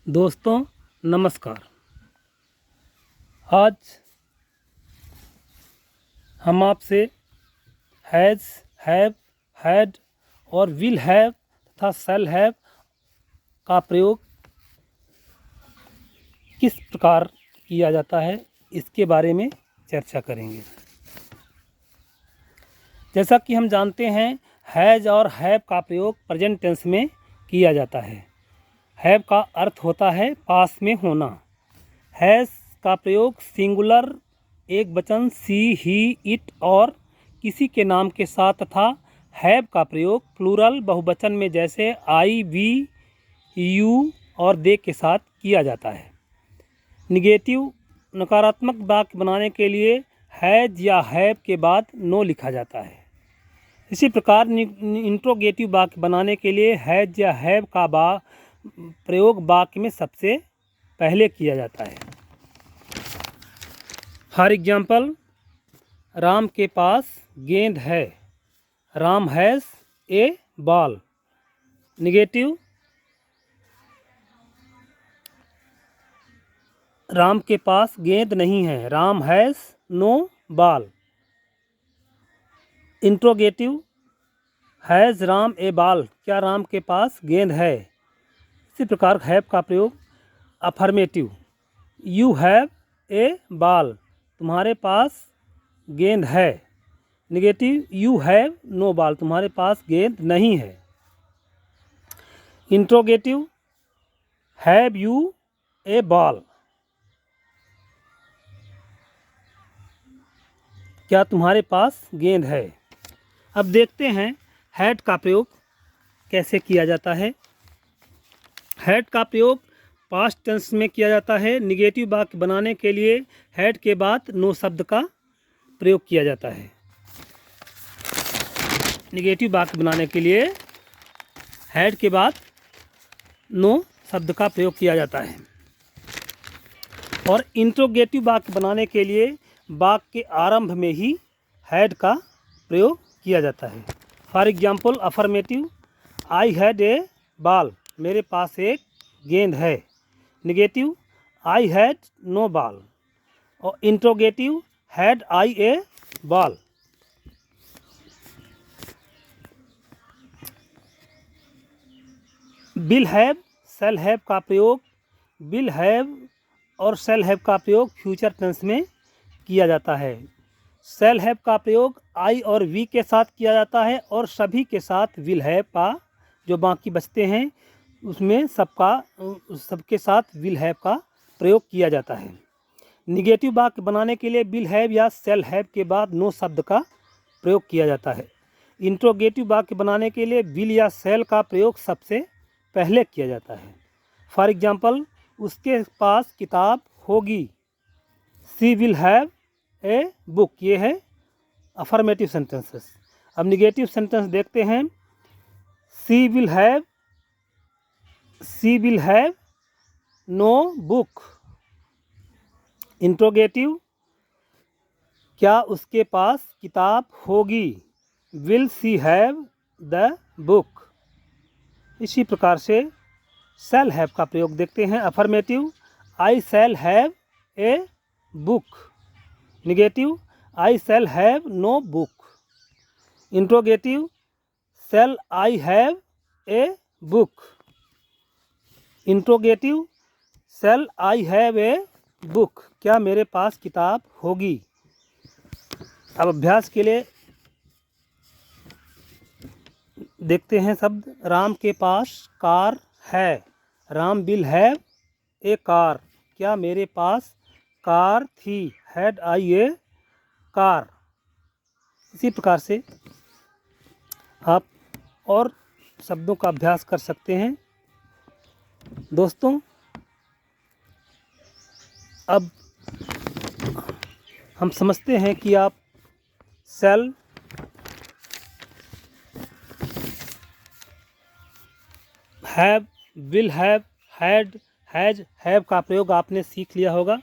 दोस्तों नमस्कार। आज हम आपसे हैज़, हैव, हैड और विल हैव तथा शैल हैव का प्रयोग किस प्रकार किया जाता है इसके बारे में चर्चा करेंगे। जैसा कि हम जानते हैं हैज़ और हैव का प्रयोग प्रेजेंट टेंस में किया जाता है। हैव का अर्थ होता है पास में होना। हैज़ का प्रयोग सिंगुलर एक वचन सी, ही, इट और किसी के नाम के साथ तथा हैव का प्रयोग प्लूरल बहुवचन में जैसे आई, वी, यू और दे के साथ किया जाता है। निगेटिव नकारात्मक वाक्य बनाने के लिए हैज़ या हैव के बाद नो लिखा जाता है। इसी प्रकार इंट्रोगेटिव वाक्य बनाने के लिए हैज़ या हैव का प्रयोग वाक्य में सबसे पहले किया जाता है। फॉर एग्जाम्पल, राम के पास गेंद है। Ram has a ball. Negative, Ram के पास गेंद नहीं है। Ram has no ball. Interrogative, has Ram a ball. क्या राम के पास गेंद है? इसी प्रकार हैव का प्रयोग affirmative, you have a ball. तुम्हारे पास गेंद है। Negative, you have no ball. तुम्हारे पास गेंद नहीं है। Interrogative, have you a ball. क्या तुम्हारे पास गेंद है? अब देखते हैं हैड का प्रयोग कैसे किया जाता है। हैड का प्रयोग पास्ट टेंस में किया जाता है। निगेटिव वाक्य बनाने के लिए हैड के बाद नो शब्द का प्रयोग किया जाता है। निगेटिव वाक्य बनाने के लिए हैड के बाद नो शब्द का प्रयोग किया जाता है। और इंट्रोगेटिव वाक्य बनाने के लिए वाक्य के आरंभ में ही हैड का प्रयोग किया जाता है। For example, affirmative, I had a ball. मेरे पास एक गेंद है। Negative, I had no ball. और interrogative, had I a ball. Will have, shall have का प्रयोग विल हैव और शैल हैव का प्रयोग फ्यूचर टेंस में किया जाता है। शैल हैव का प्रयोग आई और वी के साथ किया जाता है और सभी के साथ विल हैव का जो बाकी बचते हैं उसमें सबके साथ विल हैव का प्रयोग किया जाता है। निगेटिव वाक्य बनाने के लिए विल हैव या शैल हैव के बाद नो शब्द का प्रयोग किया जाता है। इंट्रोगेटिव वाक्य बनाने के लिए विल या शैल का प्रयोग सबसे पहले किया जाता है। फॉर एग्जाम्पल, उसके पास किताब होगी। She will have a book. ये है अफर्मेटिव सेंटेंसेस। अब निगेटिव सेंटेंस देखते हैं। She will have no book. Interrogative, क्या उसके पास किताब होगी। Will she have the book. इसी प्रकार से शैल हैव का प्रयोग देखते हैं। Affirmative, I shall have a book. Negative, I shall have no book. Interrogative, shall I have a book. Interrogative, shall I have a book. क्या मेरे पास किताब होगी। अब अभ्यास के लिए देखते हैं शब्द। राम के पास कार है। Ram will have A car. क्या मेरे पास कार थी। Had I A car. इसी प्रकार से आप और शब्दों का अभ्यास कर सकते हैं। दोस्तों, अब हम समझते हैं कि आप shall, have, will have, had, has, have का प्रयोग आपने सीख लिया होगा।